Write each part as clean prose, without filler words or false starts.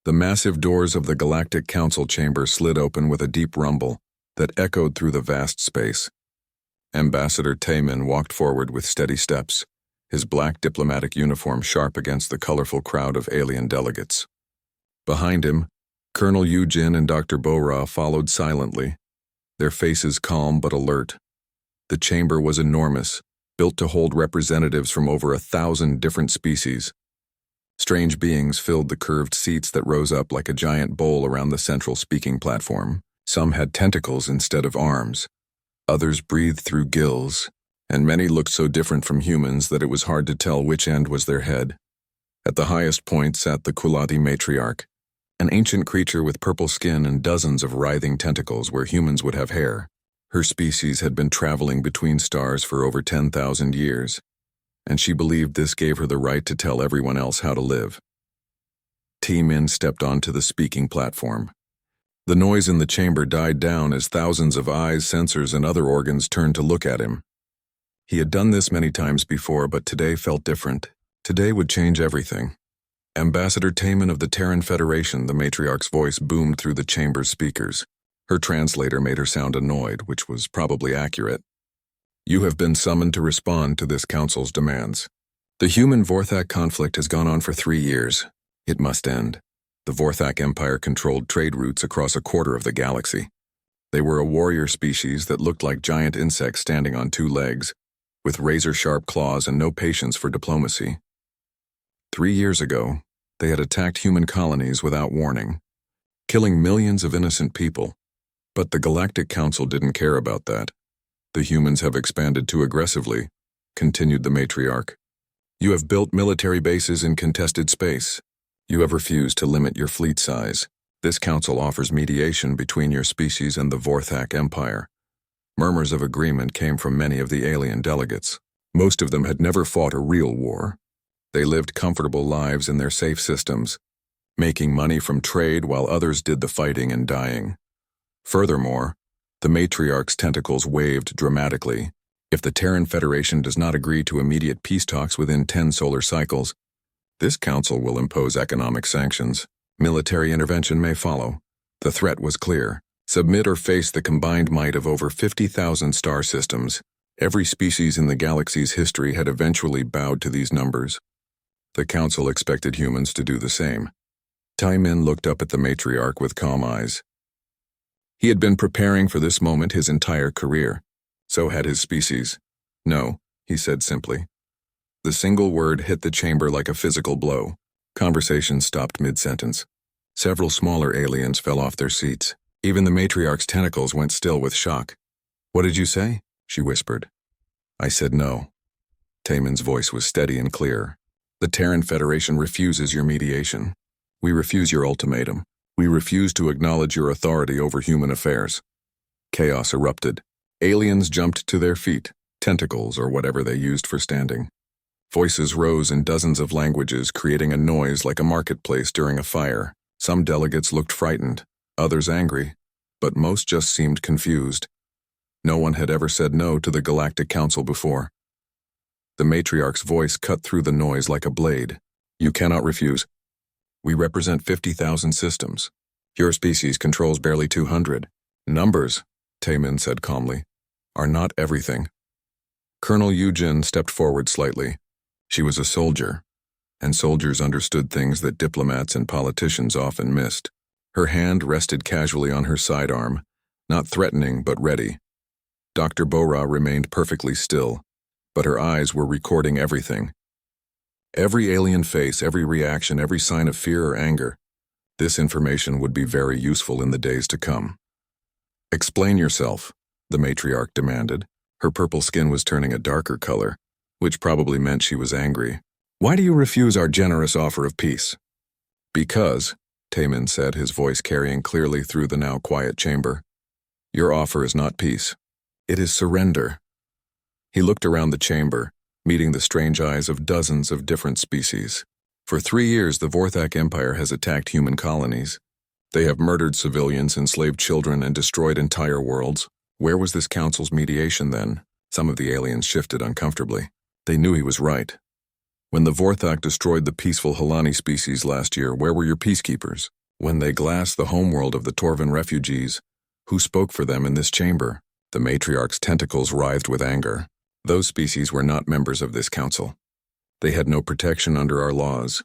The massive doors of the Galactic Council chamber slid open with a deep rumble that echoed through the vast space. Ambassador Taemin walked forward with steady steps, his black diplomatic uniform sharp against the colorful crowd of alien delegates. Behind him, Colonel Yujin and Dr. Bo-Ra followed silently, their faces calm but alert. The chamber was enormous, built to hold representatives from over 1,000 different species. Strange beings filled the curved seats that rose up like a giant bowl around the central speaking platform. Some had tentacles instead of arms. Others breathed through gills, and many looked so different from humans that it was hard to tell which end was their head. At the highest point sat the Kulati matriarch, an ancient creature with purple skin and dozens of writhing tentacles where humans would have hair. Her species had been traveling between stars for over 10,000 years, and she believed this gave her the right to tell everyone else how to live. Taemin stepped onto the speaking platform. The noise in the chamber died down as thousands of eyes, sensors, and other organs turned to look at him. He had done this many times before, but today felt different. Today would change everything. Ambassador Taemin of the Terran Federation, the matriarch's voice boomed through the chamber's speakers. Her translator made her sound annoyed, which was probably accurate. You have been summoned to respond to this council's demands. The human-Vorthak conflict has gone on for 3 years. It must end. The Vorthak Empire controlled trade routes across a quarter of the galaxy. They were a warrior species that looked like giant insects standing on 2 legs, with razor-sharp claws and no patience for diplomacy. 3 years ago, they had attacked human colonies without warning, killing millions of innocent people. But the Galactic Council didn't care about that. The humans have expanded too aggressively, continued the matriarch. You have built military bases in contested space. You have refused to limit your fleet size. This council offers mediation between your species and the Vorthak Empire. Murmurs of agreement came from many of the alien delegates. Most of them had never fought a real war. They lived comfortable lives in their safe systems, making money from trade while others did the fighting and dying. Furthermore, the matriarch's tentacles waved dramatically. If the Terran Federation does not agree to immediate peace talks within 10 solar cycles, this council will impose economic sanctions. Military intervention may follow. The threat was clear. Submit or face the combined might of over 50,000 star systems. Every species in the galaxy's history had eventually bowed to these numbers. The council expected humans to do the same. Taemin looked up at the matriarch with calm eyes. He had been preparing for this moment his entire career. So had his species. No, he said simply. The single word hit the chamber like a physical blow. Conversation stopped mid-sentence. Several smaller aliens fell off their seats. Even the matriarch's tentacles went still with shock. What did you say? She whispered. I said no. Taemin's voice was steady and clear. The Terran Federation refuses your mediation. We refuse your ultimatum. We refuse to acknowledge your authority over human affairs. Chaos erupted. Aliens jumped to their feet, tentacles or whatever they used for standing. Voices rose in dozens of languages, creating a noise like a marketplace during a fire. Some delegates looked frightened, others angry, but most just seemed confused. No one had ever said no to the Galactic Council before. The matriarch's voice cut through the noise like a blade. You cannot refuse. We represent 50,000 systems. Your species controls barely 200. Numbers, Taemin said calmly, are not everything. Colonel Yujin stepped forward slightly. She was a soldier, and soldiers understood things that diplomats and politicians often missed. Her hand rested casually on her sidearm, not threatening but ready. Dr. Bo-Ra remained perfectly still, but her eyes were recording everything. Every alien face, every reaction, every sign of fear or anger. This information would be very useful in the days to come. Explain yourself, the matriarch demanded. Her purple skin was turning a darker color, which probably meant she was angry. Why do you refuse our generous offer of peace? Because, Taemin said, his voice carrying clearly through the now quiet chamber, your offer is not peace. It is surrender. He looked around the chamber, meeting the strange eyes of dozens of different species. For 3 years, the Vorthak Empire has attacked human colonies. They have murdered civilians, enslaved children, and destroyed entire worlds. Where was this council's mediation then? Some of the aliens shifted uncomfortably. They knew he was right. When the Vorthak destroyed the peaceful Helani species last year, where were your peacekeepers? When they glassed the homeworld of the Torvan refugees, who spoke for them in this chamber? The matriarch's tentacles writhed with anger. Those species were not members of this council. They had no protection under our laws.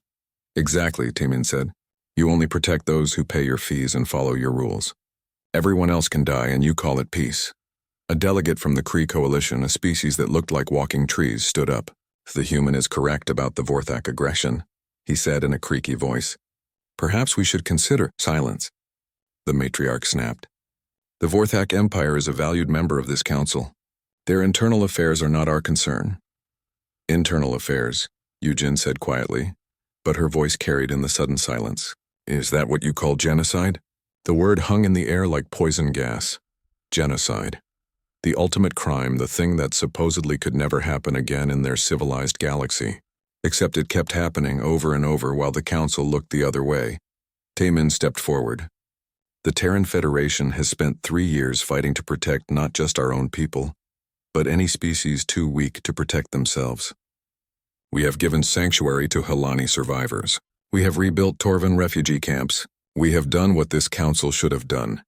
Exactly, Taemin said. You only protect those who pay your fees and follow your rules. Everyone else can die and you call it peace. A delegate from the Kree Coalition, a species that looked like walking trees, stood up. The human is correct about the Vorthak aggression, he said in a creaky voice. Perhaps we should consider silence. The matriarch snapped. The Vorthak Empire is a valued member of this council. Their internal affairs are not our concern. Internal affairs, Yujin said quietly, but her voice carried in the sudden silence. Is that what you call genocide? The word hung in the air like poison gas. Genocide. The ultimate crime, the thing that supposedly could never happen again in their civilized galaxy. Except it kept happening over and over while the council looked the other way. Taemin stepped forward. The Terran Federation has spent 3 years fighting to protect not just our own people, but any species too weak to protect themselves. We have given sanctuary to Helani survivors. We have rebuilt Torvan refugee camps. We have done what this council should have done.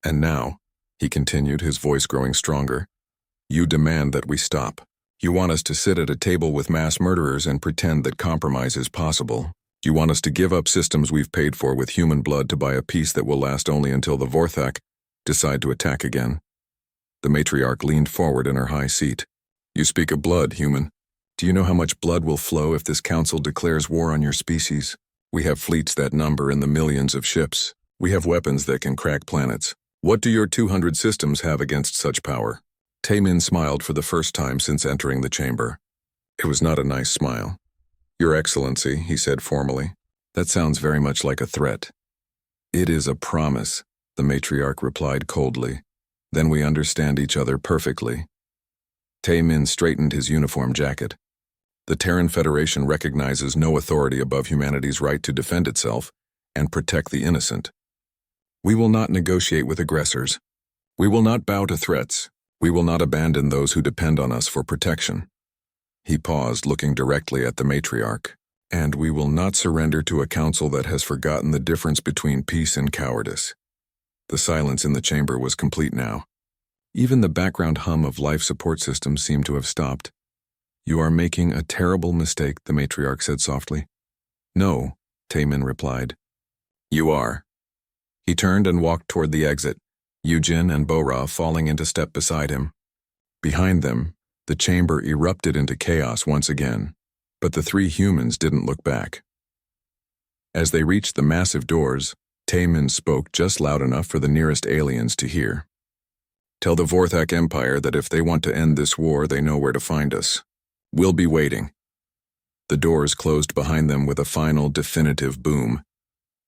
And now, he continued, his voice growing stronger, you demand that we stop. You want us to sit at a table with mass murderers and pretend that compromise is possible. You want us to give up systems we've paid for with human blood to buy a peace that will last only until the Vorthak decide to attack again. The matriarch leaned forward in her high seat. You speak of blood, human. Do you know how much blood will flow if this council declares war on your species? We have fleets that number in the millions of ships. We have weapons that can crack planets. What do your 200 systems have against such power? Taemin smiled for the first time since entering the chamber. It was not a nice smile. Your Excellency, he said formally. That sounds very much like a threat. It is a promise, the matriarch replied coldly. Then we understand each other perfectly. Taemin straightened his uniform jacket. The Terran Federation recognizes no authority above humanity's right to defend itself and protect the innocent. We will not negotiate with aggressors. We will not bow to threats. We will not abandon those who depend on us for protection. He paused, looking directly at the matriarch. And we will not surrender to a council that has forgotten the difference between peace and cowardice. The silence in the chamber was complete now. Even the background hum of life support systems seemed to have stopped. You are making a terrible mistake, the matriarch said softly. No, Taemin replied. You are. He turned and walked toward the exit, Yujin and Bora falling into step beside him. Behind them, the chamber erupted into chaos once again, but the 3 humans didn't look back. As they reached the massive doors, Taemin spoke just loud enough for the nearest aliens to hear. Tell the Vorthak Empire that if they want to end this war, they know where to find us. We'll be waiting. The doors closed behind them with a final, definitive boom.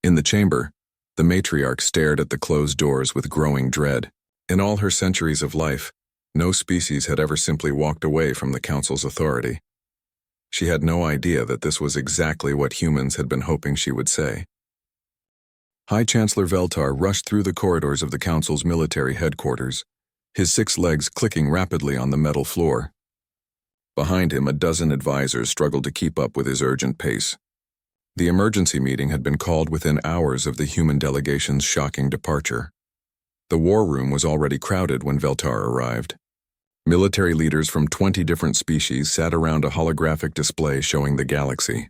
In the chamber, the matriarch stared at the closed doors with growing dread. In all her centuries of life, no species had ever simply walked away from the council's authority. She had no idea that this was exactly what humans had been hoping she would say. High Chancellor Veltar rushed through the corridors of the council's military headquarters, his 6 legs clicking rapidly on the metal floor. Behind him, a dozen advisors struggled to keep up with his urgent pace. The emergency meeting had been called within hours of the human delegation's shocking departure. The war room was already crowded when Veltar arrived. Military leaders from 20 different species sat around a holographic display showing the galaxy.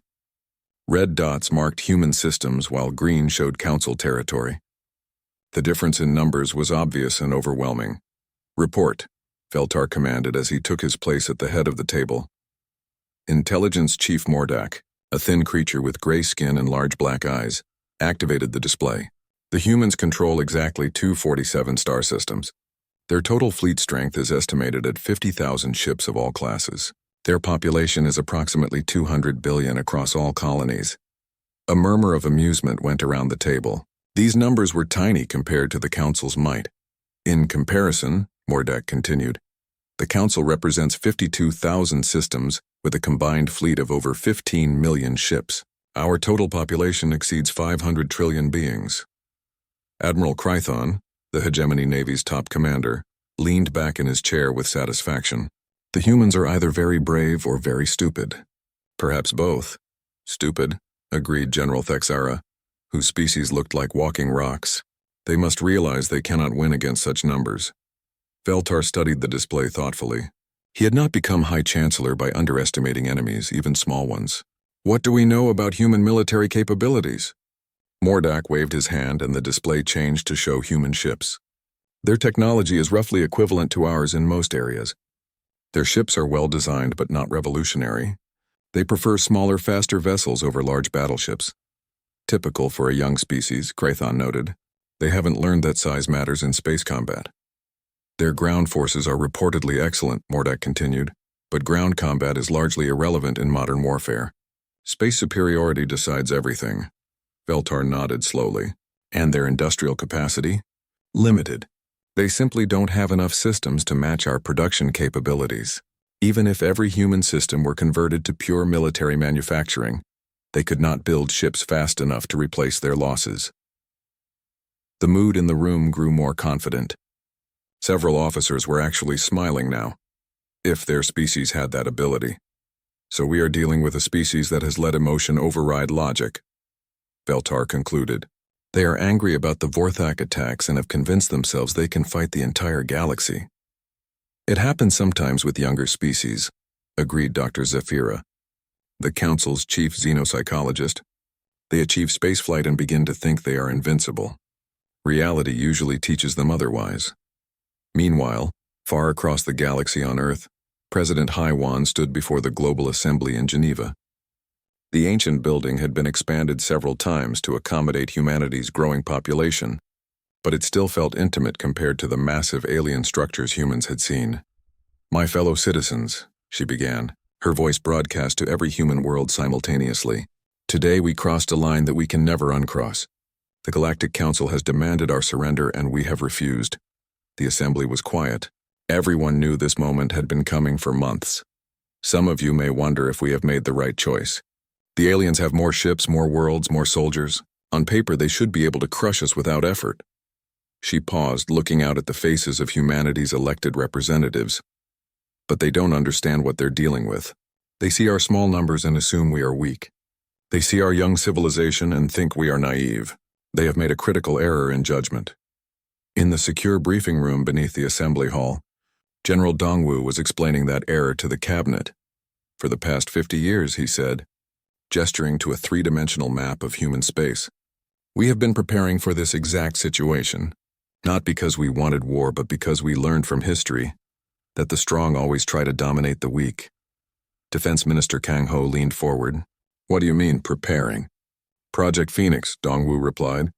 Red dots marked human systems while green showed council territory. The difference in numbers was obvious and overwhelming. Report, Veltar commanded as he took his place at the head of the table. Intelligence Chief Mordak, a thin creature with gray skin and large black eyes, activated the display. The humans control exactly 247 star systems. Their total fleet strength is estimated at 50,000 ships of all classes. Their population is approximately 200 billion across all colonies. A murmur of amusement went around the table. These numbers were tiny compared to the Council's might. In comparison, Mordak continued, the Council represents 52,000 systems with a combined fleet of over 15 million ships. Our total population exceeds 500 trillion beings. Admiral Krython, the Hegemony Navy's top commander, leaned back in his chair with satisfaction. The humans are either very brave or very stupid. Perhaps both. Stupid, agreed General Thexara, whose species looked like walking rocks. They must realize they cannot win against such numbers. Veltar studied the display thoughtfully. He had not become High Chancellor by underestimating enemies, even small ones. What do we know about human military capabilities? Mordak waved his hand and the display changed to show human ships. Their technology is roughly equivalent to ours in most areas. Their ships are well designed but not revolutionary. They prefer smaller, faster vessels over large battleships. Typical for a young species, Krathon noted. They haven't learned that size matters in space combat. Their ground forces are reportedly excellent, Mordak continued, but ground combat is largely irrelevant in modern warfare. Space superiority decides everything. Veltar nodded slowly. And their industrial capacity? Limited. They simply don't have enough systems to match our production capabilities. Even if every human system were converted to pure military manufacturing, they could not build ships fast enough to replace their losses. The mood in the room grew more confident. Several officers were actually smiling now, if their species had that ability. So we are dealing with a species that has let emotion override logic, Veltar concluded. They are angry about the Vorthak attacks and have convinced themselves they can fight the entire galaxy. It happens sometimes with younger species, agreed Dr. Zephyra, the Council's chief xenopsychologist. They achieve spaceflight and begin to think they are invincible. Reality usually teaches them otherwise. Meanwhile, far across the galaxy on Earth, President Haiwan stood before the Global Assembly in Geneva. The ancient building had been expanded several times to accommodate humanity's growing population, but it still felt intimate compared to the massive alien structures humans had seen. My fellow citizens, she began, her voice broadcast to every human world simultaneously. Today we crossed a line that we can never uncross. The Galactic Council has demanded our surrender and we have refused. The assembly was quiet. Everyone knew this moment had been coming for months. Some of you may wonder if we have made the right choice. The aliens have more ships, more worlds, more soldiers. On paper, they should be able to crush us without effort. She paused, looking out at the faces of humanity's elected representatives. But they don't understand what they're dealing with. They see our small numbers and assume we are weak. They see our young civilization and think we are naive. They have made a critical error in judgment. In the secure briefing room beneath the assembly hall, General Dongwu was explaining that error to the cabinet. For the past 50 years, he said, gesturing to a three-dimensional map of human space, we have been preparing for this exact situation, not because we wanted war, but because we learned from history that the strong always try to dominate the weak. Defense Minister Kang Ho leaned forward. What do you mean, preparing? Project Phoenix, Dongwu replied.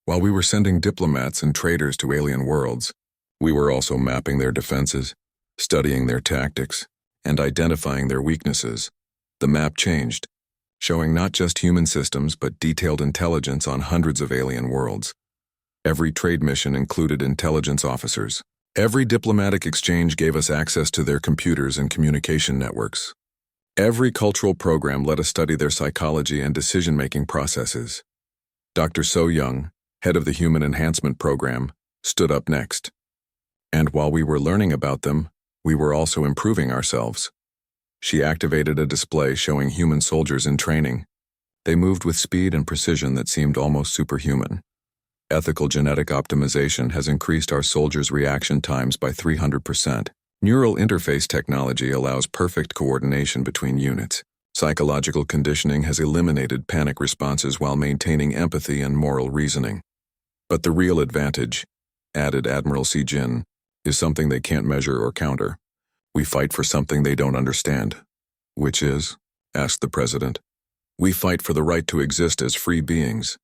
While we were sending diplomats and traders to alien worlds, we were also mapping their defenses, studying their tactics, and identifying their weaknesses. The map changed, showing not just human systems but detailed intelligence on hundreds of alien worlds. Every trade mission included intelligence officers. Every diplomatic exchange gave us access to their computers and communication networks. Every cultural program let us study their psychology and decision-making processes. Dr. So Young, head of the Human Enhancement Program, stood up next. And while we were learning about them, we were also improving ourselves. She activated a display showing human soldiers in training. They moved with speed and precision that seemed almost superhuman. Ethical genetic optimization has increased our soldiers' reaction times by 300%. Neural interface technology allows perfect coordination between units. Psychological conditioning has eliminated panic responses while maintaining empathy and moral reasoning. But the real advantage, added Admiral Si Jin, is something they can't measure or counter. We fight for something they don't understand. Which is? Asked the president. We fight for the right to exist as free beings.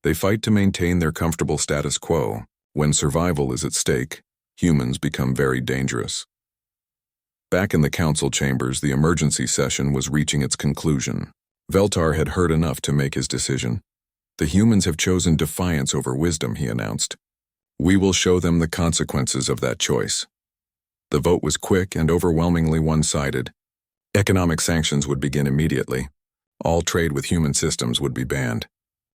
They fight to maintain their comfortable status quo. When survival is at stake, humans become very dangerous. Back in the council chambers, the emergency session was reaching its conclusion. Veltar had heard enough to make his decision. The humans have chosen defiance over wisdom, he announced. We will show them the consequences of that choice. The vote was quick and overwhelmingly one-sided. Economic sanctions would begin immediately. All trade with human systems would be banned.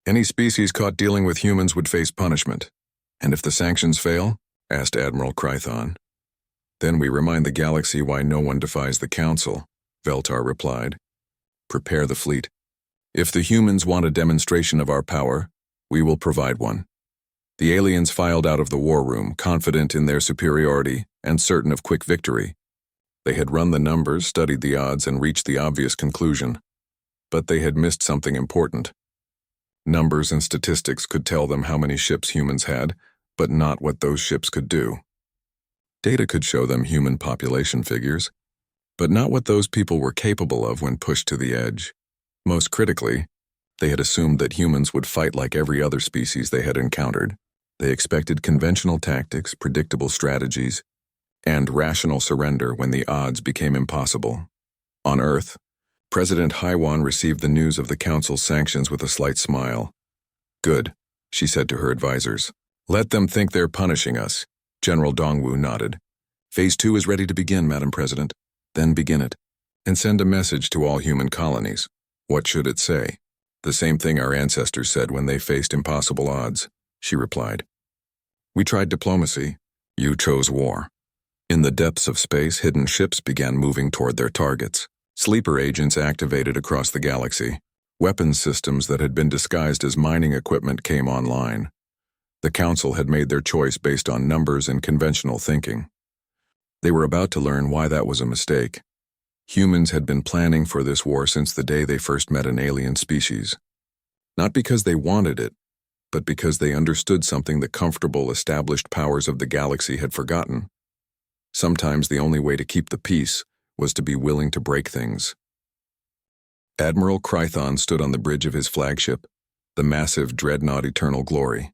Any species caught dealing with humans would face punishment. And if the sanctions fail? Asked Admiral Krython. Then we remind the galaxy why no one defies the Council, Veltar replied. Prepare the fleet. If the humans want a demonstration of our power, we will provide one. The aliens filed out of the war room, confident in their superiority and certain of quick victory. They had run the numbers, studied the odds, and reached the obvious conclusion. But they had missed something important. Numbers and statistics could tell them how many ships humans had, but not what those ships could do. Data could show them human population figures, but not what those people were capable of when pushed to the edge. Most critically, they had assumed that humans would fight like every other species they had encountered. They expected conventional tactics, predictable strategies, and rational surrender when the odds became impossible. On Earth, President Haiwan received the news of the Council's sanctions with a slight smile. "Good," she said to her advisors. "Let them think they're punishing us." General Dongwu nodded. "Phase 2 is ready to begin, Madam President. Then begin it. And send a message to all human colonies. What should it say?" "The same thing our ancestors said when they faced impossible odds," she replied. "We tried diplomacy. You chose war." In the depths of space, hidden ships began moving toward their targets. Sleeper agents activated across the galaxy. Weapons systems that had been disguised as mining equipment came online. The Council had made their choice based on numbers and conventional thinking. They were about to learn why that was a mistake. Humans had been planning for this war since the day they first met an alien species. Not because they wanted it, but because they understood something the comfortable, established powers of the galaxy had forgotten. Sometimes the only way to keep the peace was to be willing to break things. Admiral Krython stood on the bridge of his flagship, the massive dreadnought Eternal Glory,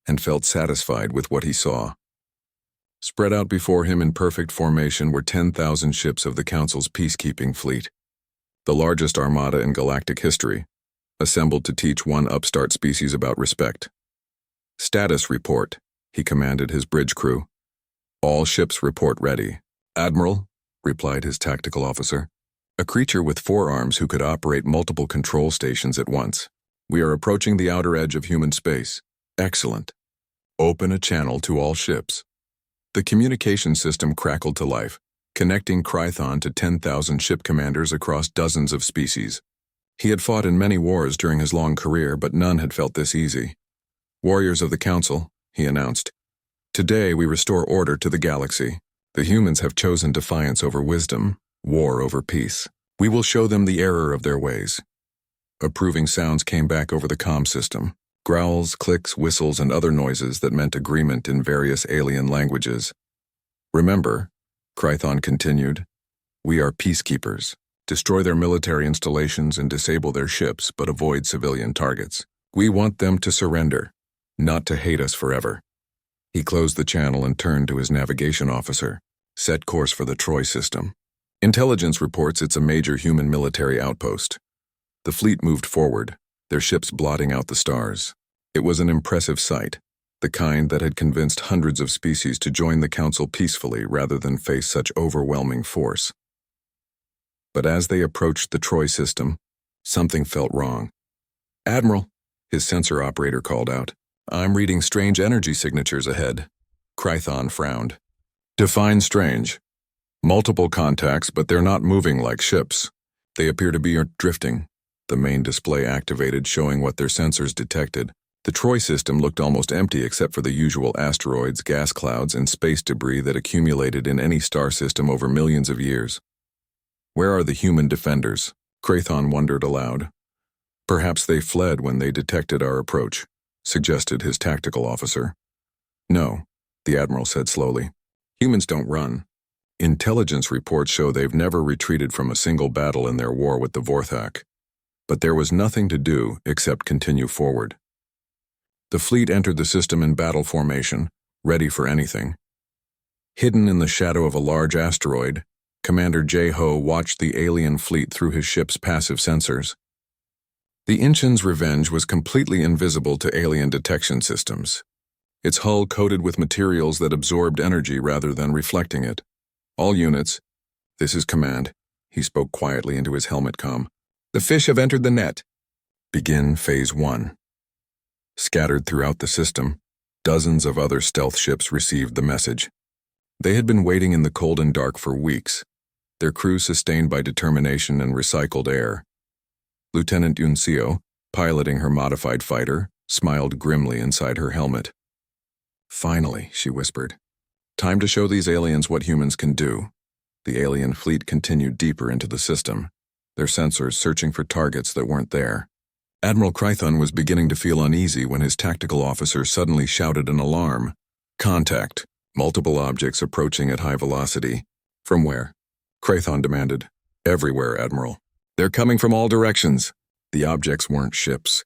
and felt satisfied with what he saw. Spread out before him in perfect formation were 10,000 ships of the Council's peacekeeping fleet, the largest armada in galactic history, assembled to teach one upstart species about respect. "Status report," he commanded his bridge crew. "All ships report ready." "Admiral," replied his tactical officer, a creature with 4 arms who could operate multiple control stations at once. "We are approaching the outer edge of human space." "Excellent. Open a channel to all ships." The communication system crackled to life, connecting Krython to 10,000 ship commanders across dozens of species. He had fought in many wars during his long career, but none had felt this easy. "Warriors of the Council," he announced, "today we restore order to the galaxy. The humans have chosen defiance over wisdom, war over peace. We will show them the error of their ways." Approving sounds came back over the comm system. Growls, clicks, whistles, and other noises that meant agreement in various alien languages. "Remember," Krython continued, "we are peacekeepers. Destroy their military installations and disable their ships, but avoid civilian targets. We want them to surrender, not to hate us forever." He closed the channel and turned to his navigation officer. "Set course for the Troy system. Intelligence reports it's a major human military outpost." The fleet moved forward, their ships blotting out the stars. It was an impressive sight, the kind that had convinced hundreds of species to join the Council peacefully rather than face such overwhelming force. But as they approached the Troy system, something felt wrong. "Admiral," his sensor operator called out, "I'm reading strange energy signatures ahead." Krython frowned. "Define strange." "Multiple contacts, but they're not moving like ships. They appear to be drifting." The main display activated, showing what their sensors detected. The Troy system looked almost empty except for the usual asteroids, gas clouds, and space debris that accumulated in any star system over millions of years. "Where are the human defenders?" Krython wondered aloud. "Perhaps they fled when they detected our approach," suggested his tactical officer. "No," the Admiral said slowly. "Humans don't run. Intelligence reports show they've never retreated from a single battle in their war with the Vorthak. But there was nothing to do except continue forward." The fleet entered the system in battle formation, ready for anything. Hidden in the shadow of a large asteroid, Commander J-Ho watched the alien fleet through his ship's passive sensors. The Inchin's Revenge was completely invisible to alien detection systems, its hull coated with materials that absorbed energy rather than reflecting it. "All units, this is command," he spoke quietly into his helmet comm. "The fish have entered the net. Begin Phase 1. Scattered throughout the system, dozens of other stealth ships received the message. They had been waiting in the cold and dark for weeks, their crews sustained by determination and recycled air. Lieutenant Yuncio, piloting her modified fighter, smiled grimly inside her helmet. "Finally," she whispered. "Time to show these aliens what humans can do." The alien fleet continued deeper into the system, their sensors searching for targets that weren't there. Admiral Krython was beginning to feel uneasy when his tactical officer suddenly shouted an alarm. "Contact. Multiple objects approaching at high velocity." "From where?" Krython demanded. "Everywhere, Admiral. They're coming from all directions." The objects weren't ships.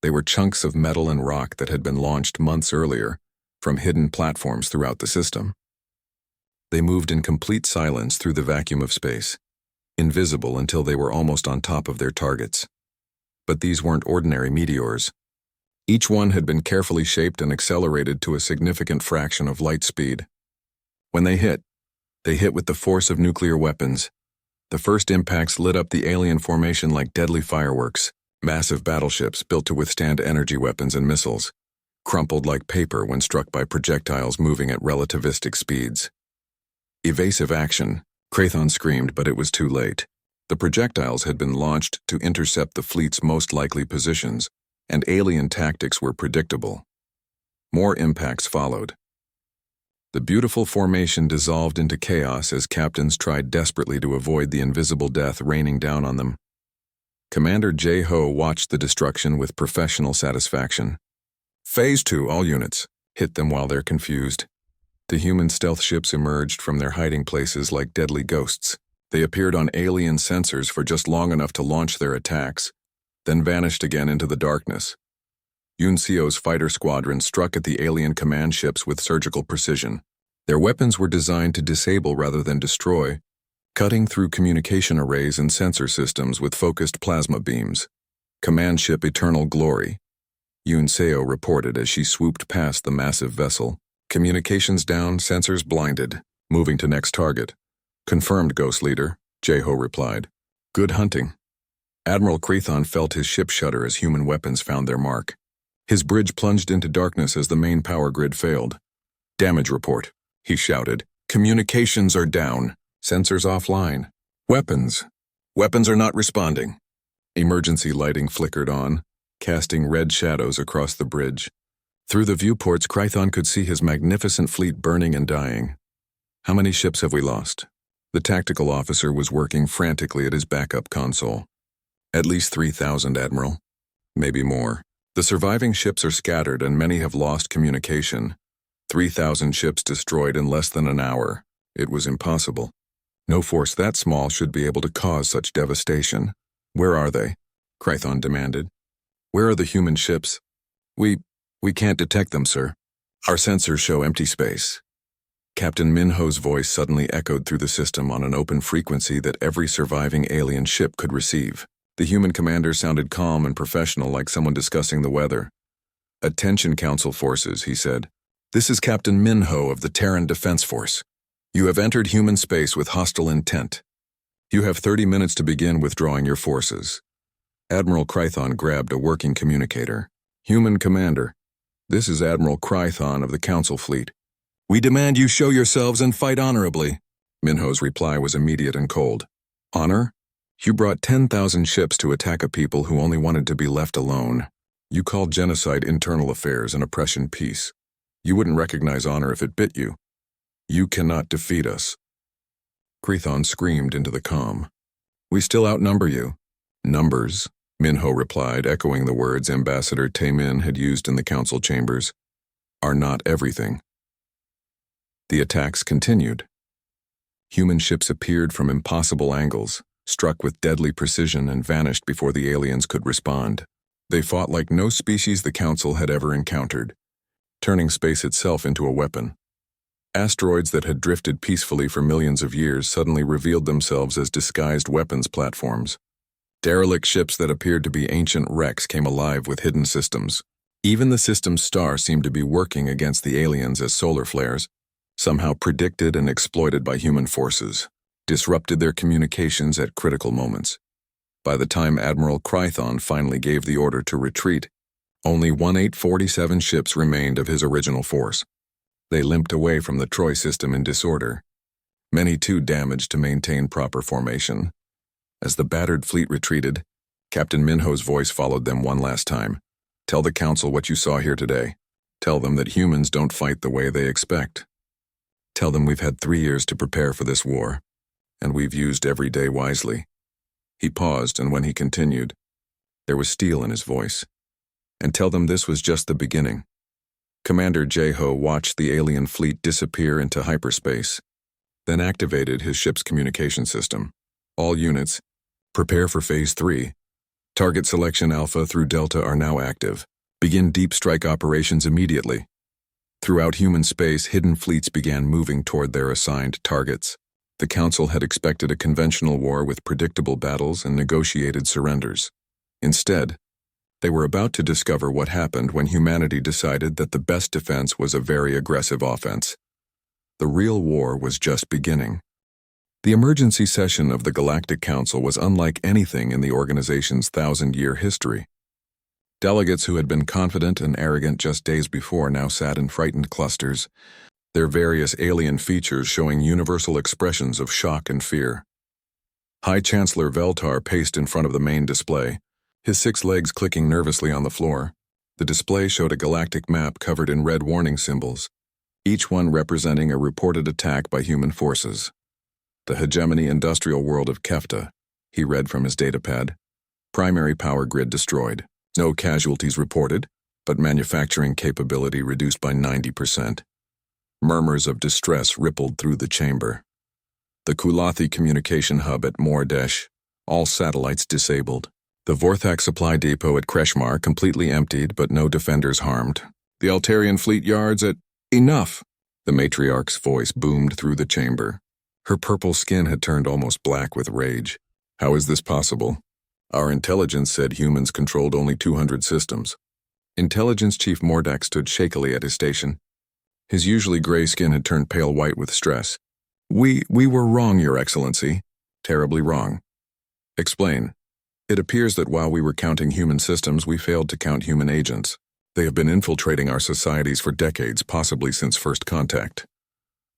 They were chunks of metal and rock that had been launched months earlier from hidden platforms throughout the system. They moved in complete silence through the vacuum of space, invisible until they were almost on top of their targets. But these weren't ordinary meteors. Each one had been carefully shaped and accelerated to a significant fraction of light speed. When they hit with the force of nuclear weapons. The first impacts lit up the alien formation like deadly fireworks. Massive battleships built to withstand energy weapons and missiles, crumpled like paper when struck by projectiles moving at relativistic speeds. "Evasive action," Krython screamed, but it was too late. The projectiles had been launched to intercept the fleet's most likely positions, and alien tactics were predictable. More impacts followed. The beautiful formation dissolved into chaos as captains tried desperately to avoid the invisible death raining down on them. Commander J-Ho watched the destruction with professional satisfaction. "Phase 2, all units. Hit them while they're confused." The human stealth ships emerged from their hiding places like deadly ghosts. They appeared on alien sensors for just long enough to launch their attacks, then vanished again into the darkness. Yuncio's fighter squadron struck at the alien command ships with surgical precision. Their weapons were designed to disable rather than destroy, cutting through communication arrays and sensor systems with focused plasma beams. "Command ship Eternal Glory," Yuncio reported as she swooped past the massive vessel. "Communications down, sensors blinded. Moving to next target." "Confirmed, Ghost Leader," J-Ho replied. "Good hunting." Admiral Krython felt his ship shudder as human weapons found their mark. His bridge plunged into darkness as the main power grid failed. "Damage report," he shouted. "Communications are down. Sensors offline. Weapons are not responding." Emergency lighting flickered on, casting red shadows across the bridge. Through the viewports, Krython could see his magnificent fleet burning and dying. "How many ships have we lost?" The tactical officer was working frantically at his backup console. "At least 3,000, Admiral. Maybe more. The surviving ships are scattered and many have lost communication. 3,000 ships destroyed in less than an hour. It was impossible. No force that small should be able to cause such devastation." "Where are they?" Krython demanded. "Where are the human ships?" We can't detect them, sir. Our sensors show empty space." Captain Minho's voice suddenly echoed through the system on an open frequency that every surviving alien ship could receive. The human commander sounded calm and professional, like someone discussing the weather. "Attention, Council forces," he said. "This is Captain Minho of the Terran Defense Force. You have entered human space with hostile intent. You have 30 minutes to begin withdrawing your forces." Admiral Krython grabbed a working communicator. "Human Commander, this is Admiral Krython of the Council Fleet. We demand you show yourselves and fight honorably." Minho's reply was immediate and cold. "Honor? You brought 10,000 ships to attack a people who only wanted to be left alone. You called genocide internal affairs and oppression peace. You wouldn't recognize honor if it bit you. You cannot defeat us." Krython screamed into the comm. "We still outnumber you." "Numbers," Minho replied, echoing the words Ambassador Taemin had used in the council chambers, "are not everything." The attacks continued. Human ships appeared from impossible angles, struck with deadly precision, and vanished before the aliens could respond. They fought like no species the Council had ever encountered, turning space itself into a weapon. Asteroids that had drifted peacefully for millions of years suddenly revealed themselves as disguised weapons platforms. Derelict ships that appeared to be ancient wrecks came alive with hidden systems. Even the system's star seemed to be working against the aliens as solar flares, somehow predicted and exploited by human forces, disrupted their communications at critical moments. By the time Admiral Krython finally gave the order to retreat, only 1847 ships remained of his original force. They limped away from the Troy system in disorder, many too damaged to maintain proper formation. As the battered fleet retreated, Captain Minho's voice followed them one last time. Tell the council what you saw here today. Tell them that humans don't fight the way they expect. Tell them we've had 3 years to prepare for this war, and we've used every day wisely. He paused, and when he continued, there was steel in his voice. And tell them this was just the beginning. Commander Jeho watched the alien fleet disappear into hyperspace, then activated his ship's communication system. All units, prepare for Phase 3. Target selection Alpha through Delta are now active. Begin deep strike operations immediately. Throughout human space, hidden fleets began moving toward their assigned targets. The Council had expected a conventional war with predictable battles and negotiated surrenders. Instead, they were about to discover what happened when humanity decided that the best defense was a very aggressive offense. The real war was just beginning. The emergency session of the Galactic Council was unlike anything in the organization's 1,000-year history. Delegates who had been confident and arrogant just days before now sat in frightened clusters, their various alien features showing universal expressions of shock and fear. High Chancellor Veltar paced in front of the main display, his 6 legs clicking nervously on the floor. The display showed a galactic map covered in red warning symbols, each one representing a reported attack by human forces. The hegemony industrial world of Kefta, he read from his datapad. Primary power grid destroyed. No casualties reported, but manufacturing capability reduced by 90%. Murmurs of distress rippled through the chamber. The Kulathi communication hub at Mordesh, all satellites disabled. The Vorthak supply depot at Kreshmar completely emptied but no defenders harmed. The Altarian fleet yards at Enough! The matriarch's voice boomed through the chamber. Her purple skin had turned almost black with rage. How is this possible? Our intelligence said humans controlled only 200 systems. Intelligence Chief Mordak stood shakily at his station. His usually gray skin had turned pale white with stress. We were wrong, Your Excellency. Terribly wrong. Explain. It appears that while we were counting human systems, we failed to count human agents. They have been infiltrating our societies for decades, possibly since first contact.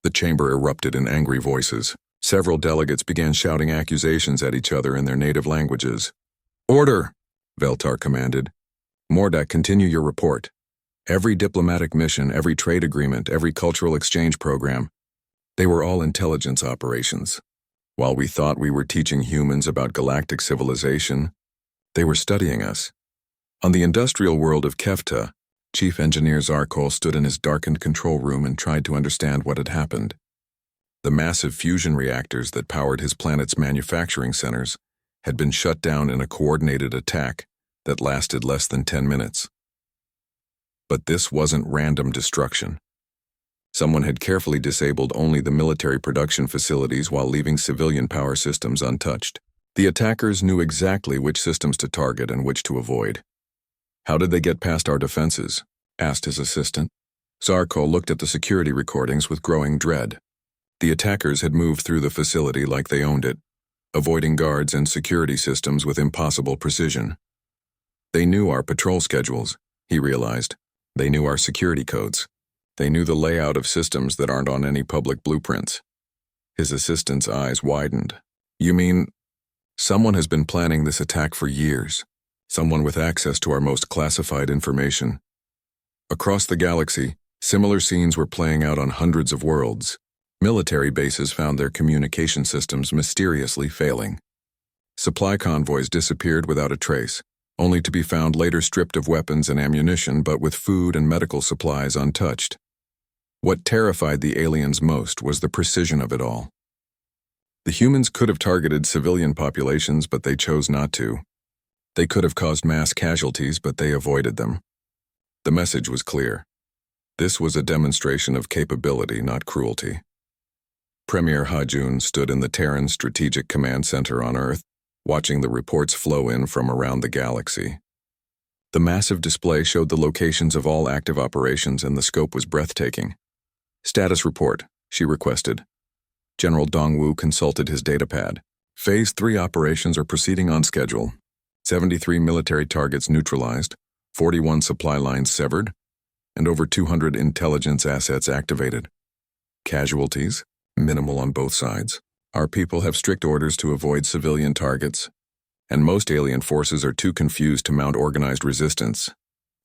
The chamber erupted in angry voices. Several delegates began shouting accusations at each other in their native languages. Order! Veltar commanded. Mordak, continue your report. Every diplomatic mission, every trade agreement, every cultural exchange program, they were all intelligence operations. While we thought we were teaching humans about galactic civilization, they were studying us. On the industrial world of Kefta, Chief Engineer Zarkol stood in his darkened control room and tried to understand what had happened. The massive fusion reactors that powered his planet's manufacturing centers had been shut down in a coordinated attack that lasted less than 10 minutes. But this wasn't random destruction. Someone had carefully disabled only the military production facilities while leaving civilian power systems untouched. The attackers knew exactly which systems to target and which to avoid. How did they get past our defenses? Asked his assistant. Zarkol looked at the security recordings with growing dread. The attackers had moved through the facility like they owned it, avoiding guards and security systems with impossible precision. They knew our patrol schedules, he realized. They knew our security codes. They knew the layout of systems that aren't on any public blueprints. His assistant's eyes widened. You mean, someone has been planning this attack for years? Someone with access to our most classified information. Across the galaxy, similar scenes were playing out on hundreds of worlds. Military bases found their communication systems mysteriously failing. Supply convoys disappeared without a trace, only to be found later stripped of weapons and ammunition but with food and medical supplies untouched. What terrified the aliens most was the precision of it all. The humans could have targeted civilian populations, but they chose not to. They could have caused mass casualties, but they avoided them. The message was clear. This was a demonstration of capability, not cruelty. Premier Hajun stood in the Terran Strategic Command Center on Earth, watching the reports flow in from around the galaxy. The massive display showed the locations of all active operations, and the scope was breathtaking. Status report, she requested. General Dongwu consulted his datapad. Phase 3 operations are proceeding on schedule. 73 military targets neutralized, 41 supply lines severed, and over 200 intelligence assets activated. Casualties, minimal on both sides. Our people have strict orders to avoid civilian targets, and most alien forces are too confused to mount organized resistance.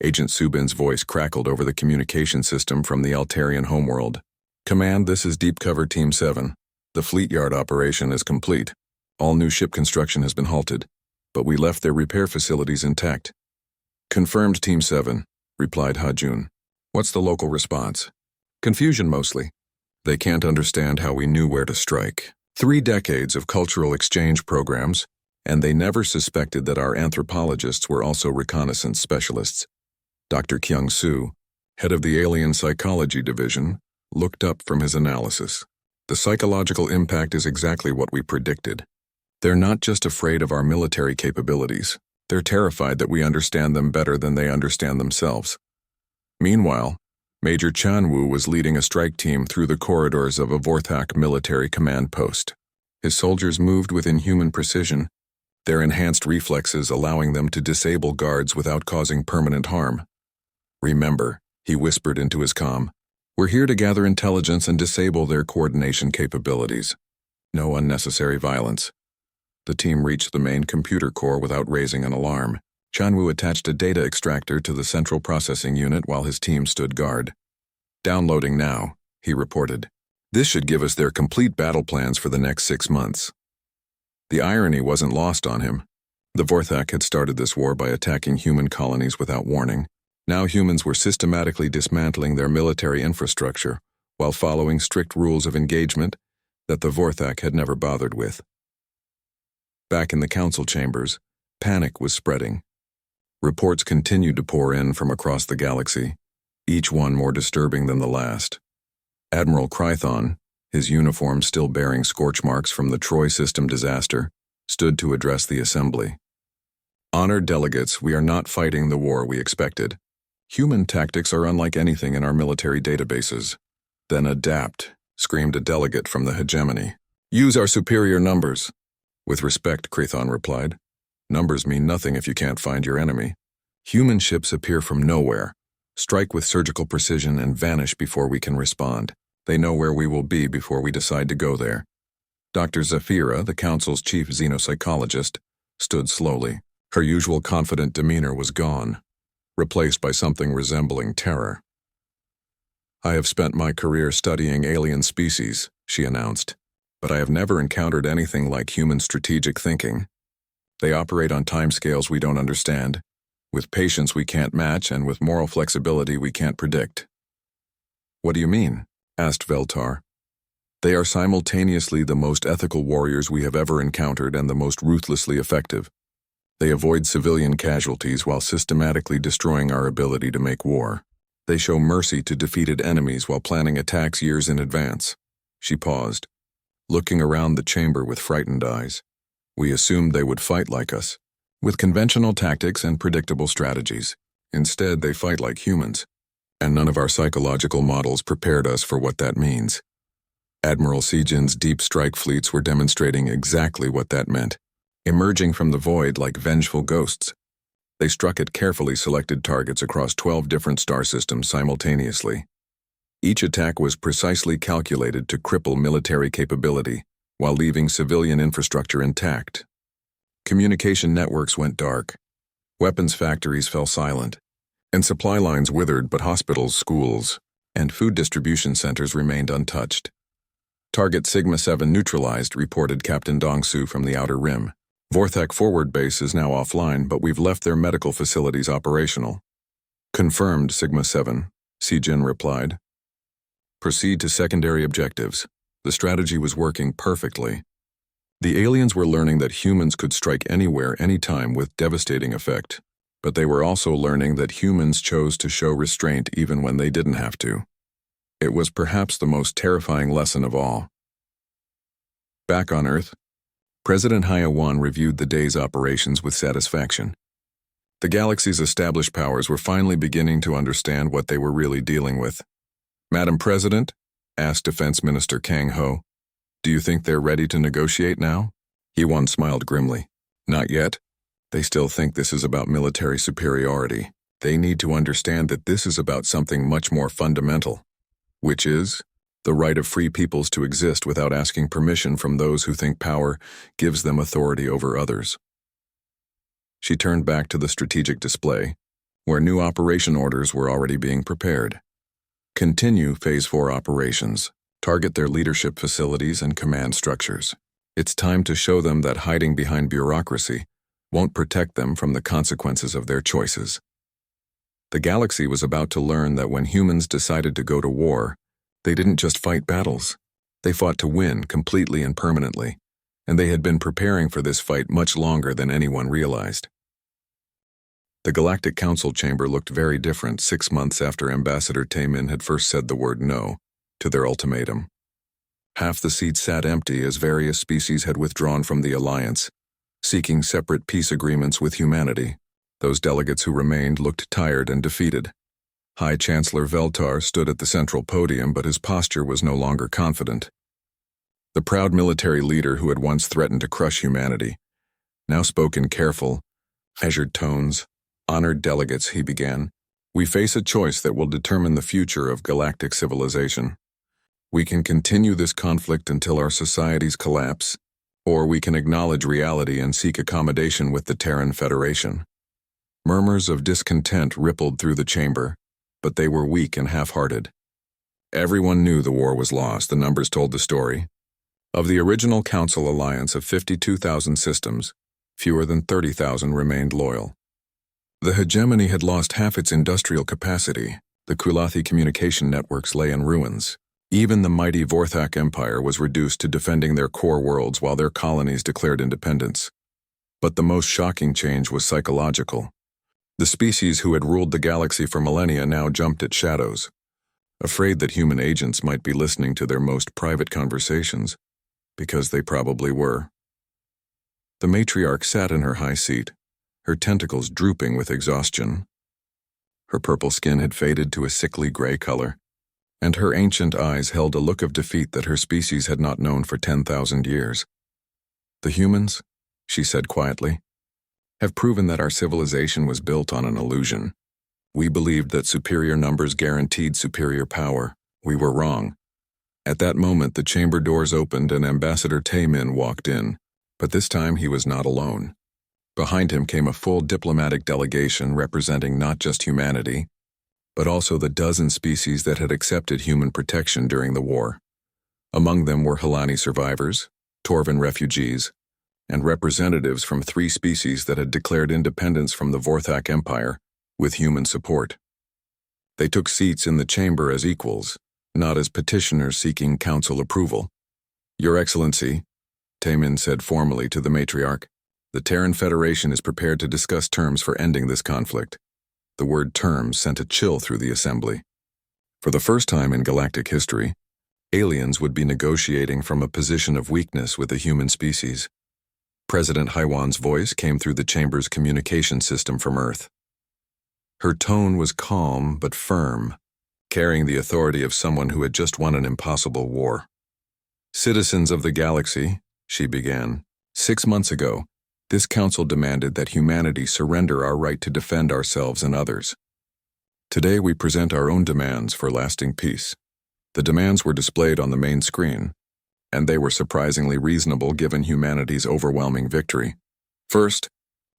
Agent Subin's voice crackled over the communication system from the Altarian homeworld. Command, this is Deep Cover Team 7. The Fleet Yard operation is complete. All new ship construction has been halted, but we left their repair facilities intact. Confirmed, Team 7, replied Hajun. What's the local response? Confusion mostly. They can't understand how we knew where to strike. 3 decades of cultural exchange programs, and they never suspected that our anthropologists were also reconnaissance specialists. Dr. Kyung-soo, head of the Alien Psychology Division, looked up from his analysis. The psychological impact is exactly what we predicted. They're not just afraid of our military capabilities. They're terrified that we understand them better than they understand themselves. Meanwhile, Major Chanwoo was leading a strike team through the corridors of a Vorthak military command post. His soldiers moved with inhuman precision, their enhanced reflexes allowing them to disable guards without causing permanent harm. Remember, he whispered into his comm, we're here to gather intelligence and disable their coordination capabilities. No unnecessary violence. The team reached the main computer core without raising an alarm. Chanwoo attached a data extractor to the central processing unit while his team stood guard. Downloading now, he reported. This should give us their complete battle plans for the next 6 months. The irony wasn't lost on him. The Vorthak had started this war by attacking human colonies without warning. Now humans were systematically dismantling their military infrastructure while following strict rules of engagement that the Vorthak had never bothered with. Back in the council chambers, panic was spreading. Reports continued to pour in from across the galaxy, each one more disturbing than the last. Admiral Krython, his uniform still bearing scorch marks from the Troy system disaster, stood to address the assembly. Honored delegates, we are not fighting the war we expected. Human tactics are unlike anything in our military databases. Then adapt, screamed a delegate from the hegemony. Use our superior numbers. With respect, Krython replied. Numbers mean nothing if you can't find your enemy. Human ships appear from nowhere, strike with surgical precision and vanish before we can respond. They know where we will be before we decide to go there. Dr. Zafira, the council's chief xenopsychologist, stood slowly. Her usual confident demeanor was gone, replaced by something resembling terror. I have spent my career studying alien species, she announced, but I have never encountered anything like human strategic thinking. They operate on timescales we don't understand, with patience we can't match, and with moral flexibility we can't predict. What do you mean? Asked Veltar. They are simultaneously the most ethical warriors we have ever encountered and the most ruthlessly effective. They avoid civilian casualties while systematically destroying our ability to make war. They show mercy to defeated enemies while planning attacks years in advance. She paused, looking around the chamber with frightened eyes. We assumed they would fight like us, with conventional tactics and predictable strategies. Instead, they fight like humans, and none of our psychological models prepared us for what that means. Admiral Sejin's deep strike fleets were demonstrating exactly what that meant, emerging from the void like vengeful ghosts. They struck at carefully selected targets across 12 different star systems simultaneously. Each attack was precisely calculated to cripple military capability, while leaving civilian infrastructure intact. Communication networks went dark, weapons factories fell silent, and supply lines withered, but hospitals, schools, and food distribution centers remained untouched. Target Sigma 7 neutralized, reported Captain Dong-Su from the Outer Rim. Vorthak forward base is now offline, but we've left their medical facilities operational. Confirmed, Sigma 7, Sejin replied. Proceed to secondary objectives. The strategy was working perfectly. The aliens were learning that humans could strike anywhere, anytime with devastating effect, but they were also learning that humans chose to show restraint even when they didn't have to. It was perhaps the most terrifying lesson of all. Back on Earth, President Hyawan reviewed the day's operations with satisfaction. The galaxy's established powers were finally beginning to understand what they were really dealing with. Madam President, asked Defense Minister Kang Ho, do you think they're ready to negotiate now? Hyawan smiled grimly. Not yet. They still think this is about military superiority. They need to understand that this is about something much more fundamental, which is the right of free peoples to exist without asking permission from those who think power gives them authority over others. She turned back to the strategic display, where new operation orders were already being prepared. Continue Phase 4 operations. Target their leadership facilities and command structures. It's time to show them that hiding behind bureaucracy won't protect them from the consequences of their choices. The galaxy was about to learn that when humans decided to go to war, they didn't just fight battles. They fought to win completely and permanently, and they had been preparing for this fight much longer than anyone realized. The Galactic Council chamber looked very different 6 months after Ambassador Taemin had first said the word no to their ultimatum. Half the seats sat empty as various species had withdrawn from the alliance, seeking separate peace agreements with humanity. Those delegates who remained looked tired and defeated. High Chancellor Veltar stood at the central podium, but his posture was no longer confident. The proud military leader who had once threatened to crush humanity now spoke in careful, measured tones. "Honored delegates," he began, "we face a choice that will determine the future of galactic civilization. We can continue this conflict until our societies collapse, or we can acknowledge reality and seek accommodation with the Terran Federation." Murmurs of discontent rippled through the chamber, but they were weak and half-hearted. Everyone knew the war was lost. The numbers told the story. Of the original Council alliance of 52,000 systems, fewer than 30,000 remained loyal. The hegemony had lost half its industrial capacity. The Kulathi communication networks lay in ruins. Even the mighty Vorthak Empire was reduced to defending their core worlds while their colonies declared independence. But the most shocking change was psychological. The species who had ruled the galaxy for millennia now jumped at shadows, afraid that human agents might be listening to their most private conversations, because they probably were. The matriarch sat in her high seat, her tentacles drooping with exhaustion. Her purple skin had faded to a sickly gray color, and her ancient eyes held a look of defeat that her species had not known for 10,000 years. "The humans," she said quietly, "have proven that our civilization was built on an illusion. We believed that superior numbers guaranteed superior power. We were wrong." At that moment, the chamber doors opened and Ambassador Taemin walked in, but this time he was not alone. Behind him came a full diplomatic delegation representing not just humanity, but also the dozen species that had accepted human protection during the war. Among them were Helani survivors, Torvan refugees, and representatives from 3 species that had declared independence from the Vorthak Empire with human support. They took seats in the chamber as equals, not as petitioners seeking council approval. "Your Excellency," Taemin said formally to the matriarch, "the Terran Federation is prepared to discuss terms for ending this conflict." The word terms sent a chill through the assembly. For the first time in galactic history, aliens would be negotiating from a position of weakness with a human species. President Haiwan's voice came through the chamber's communication system from Earth. Her tone was calm but firm, carrying the authority of someone who had just won an impossible war. "Citizens of the galaxy," she began, "6 months ago, this council demanded that humanity surrender our right to defend ourselves and others. Today we present our own demands for lasting peace." The demands were displayed on the main screen, and they were surprisingly reasonable given humanity's overwhelming victory. First,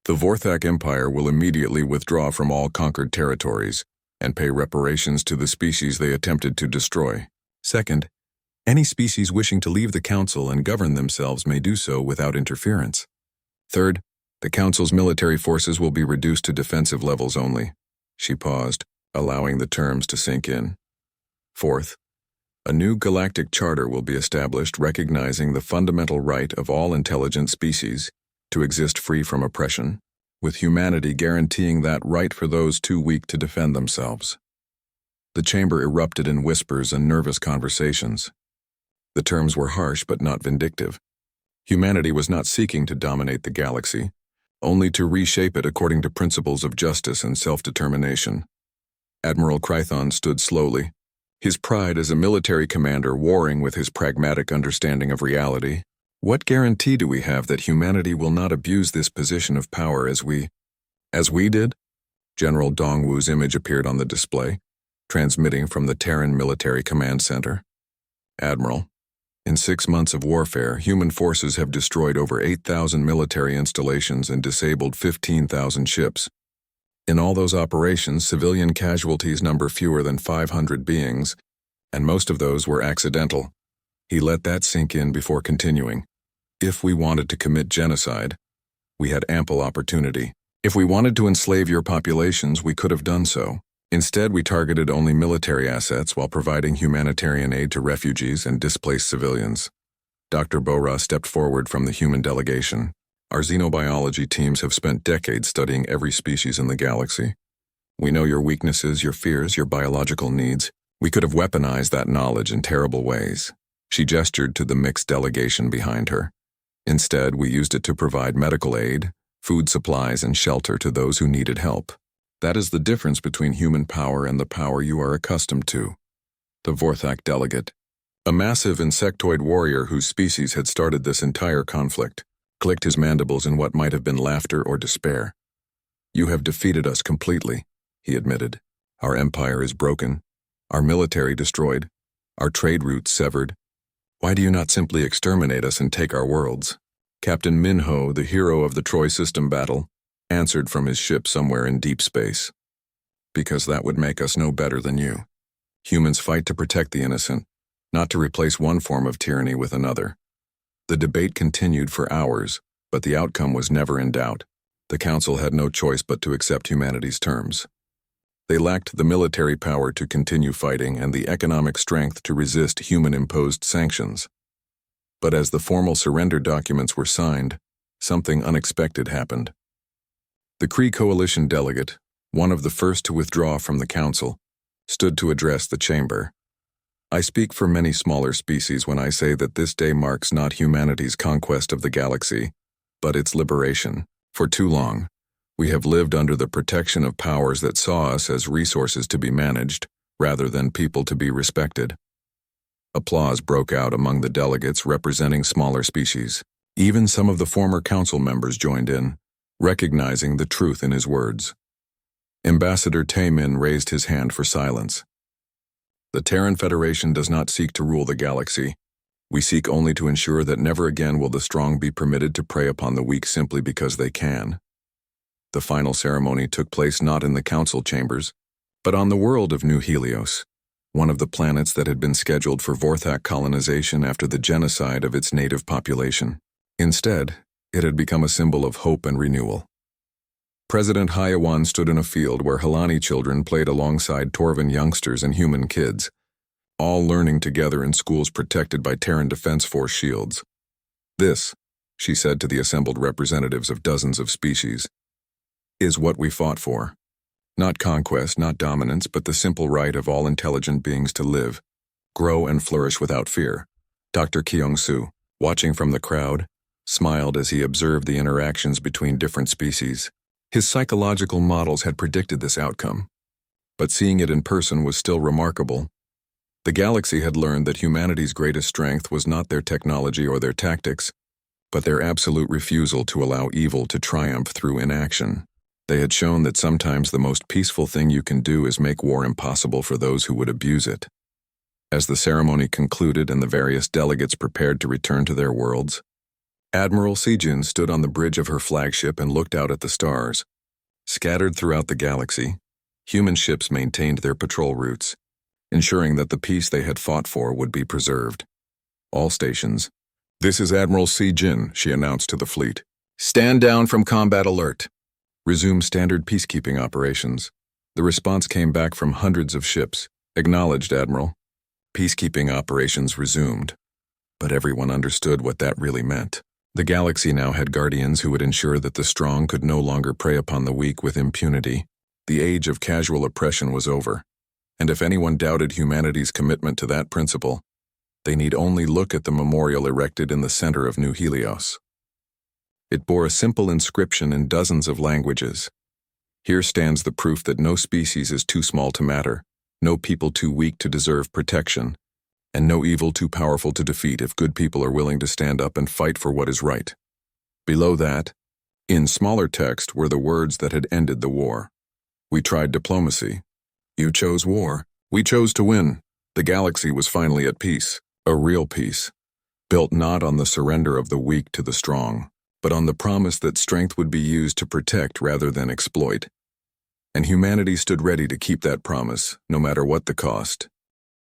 the Vorthak Empire will immediately withdraw from all conquered territories and pay reparations to the species they attempted to destroy. Second, any species wishing to leave the Council and govern themselves may do so without interference. Third, the Council's military forces will be reduced to defensive levels only. She paused, allowing the terms to sink in. Fourth, a new galactic charter will be established recognizing the fundamental right of all intelligent species to exist free from oppression, with humanity guaranteeing that right for those too weak to defend themselves. The chamber erupted in whispers and nervous conversations. The terms were harsh but not vindictive. Humanity was not seeking to dominate the galaxy, only to reshape it according to principles of justice and self-determination. Admiral Krython stood slowly, his pride as a military commander warring with his pragmatic understanding of reality. "What guarantee do we have that humanity will not abuse this position of power as we did?" General Dongwu's image appeared on the display, transmitting from the Terran Military Command Center. "Admiral," In 6 months of warfare, human forces have destroyed over 8,000 military installations and disabled 15,000 ships. In all those operations, civilian casualties number fewer than 500 beings, and most of those were accidental. He let that sink in before continuing. If we wanted to commit genocide, we had ample opportunity. If we wanted to enslave your populations, we could have done so. Instead, we targeted only military assets while providing humanitarian aid to refugees and displaced civilians. Dr. Bora stepped forward from the human delegation. Our xenobiology teams have spent decades studying every species in the galaxy. We know your weaknesses, your fears, your biological needs. We could have weaponized that knowledge in terrible ways. She gestured to the mixed delegation behind her. Instead, we used it to provide medical aid, food supplies, and shelter to those who needed help. That is the difference between human power and the power you are accustomed to. The Vorthak delegate, a massive insectoid warrior whose species had started this entire conflict, clicked his mandibles in what might have been laughter or despair. You have defeated us completely, he admitted. Our empire is broken, our military destroyed, our trade routes severed. Why do you not simply exterminate us and take our worlds? Captain Minho, the hero of the Troy system battle, answered from his ship somewhere in deep space. Because that would make us no better than you. Humans fight to protect the innocent, not to replace one form of tyranny with another. The debate continued for hours, but the outcome was never in doubt. The Council had no choice but to accept humanity's terms. They lacked the military power to continue fighting and the economic strength to resist human-imposed sanctions. But as the formal surrender documents were signed, something unexpected happened. The Kree Coalition delegate, one of the first to withdraw from the Council, stood to address the chamber. I speak for many smaller species when I say that this day marks not humanity's conquest of the galaxy, but its liberation. For too long, we have lived under the protection of powers that saw us as resources to be managed, rather than people to be respected. Applause broke out among the delegates representing smaller species. Even some of the former council members joined in, recognizing the truth in his words. Ambassador Taemin raised his hand for silence. The Terran Federation does not seek to rule the galaxy. We seek only to ensure that never again will the strong be permitted to prey upon the weak simply because they can. The final ceremony took place not in the council chambers, but on the world of New Helios, one of the planets that had been scheduled for Vorthak colonization after the genocide of its native population. Instead, it had become a symbol of hope and renewal. President Hayawan stood in a field where Helani children played alongside Torvan youngsters and human kids, all learning together in schools protected by Terran Defense Force shields. This, she said to the assembled representatives of dozens of species, is what we fought for. Not conquest, not dominance, but the simple right of all intelligent beings to live, grow and flourish without fear. Dr. Kyung-soo, watching from the crowd, smiled as he observed the interactions between different species. His psychological models had predicted this outcome, but seeing it in person was still remarkable. The galaxy had learned that humanity's greatest strength was not their technology or their tactics, but their absolute refusal to allow evil to triumph through inaction. They had shown that sometimes the most peaceful thing you can do is make war impossible for those who would abuse it. As the ceremony concluded and the various delegates prepared to return to their worlds, Admiral Sijin stood on the bridge of her flagship and looked out at the stars. Scattered throughout the galaxy, human ships maintained their patrol routes, ensuring that the peace they had fought for would be preserved. All stations. "This is Admiral Sijin," she announced to the fleet. "Stand down from combat alert. Resume standard peacekeeping operations." The response came back from hundreds of ships. "Acknowledged, Admiral." Peacekeeping operations resumed. But everyone understood what that really meant. The galaxy now had guardians who would ensure that the strong could no longer prey upon the weak with impunity. The age of casual oppression was over. And if anyone doubted humanity's commitment to that principle, they need only look at the memorial erected in the center of New Helios. It bore a simple inscription in dozens of languages. Here stands the proof that no species is too small to matter, no people too weak to deserve protection, and no evil too powerful to defeat if good people are willing to stand up and fight for what is right. Below that, in smaller text, were the words that had ended the war. We tried diplomacy. You chose war. We chose to win. The galaxy was finally at peace. A real peace. built not on the surrender of the weak to the strong, but on the promise that strength would be used to protect rather than exploit. And humanity stood ready to keep that promise, no matter what the cost.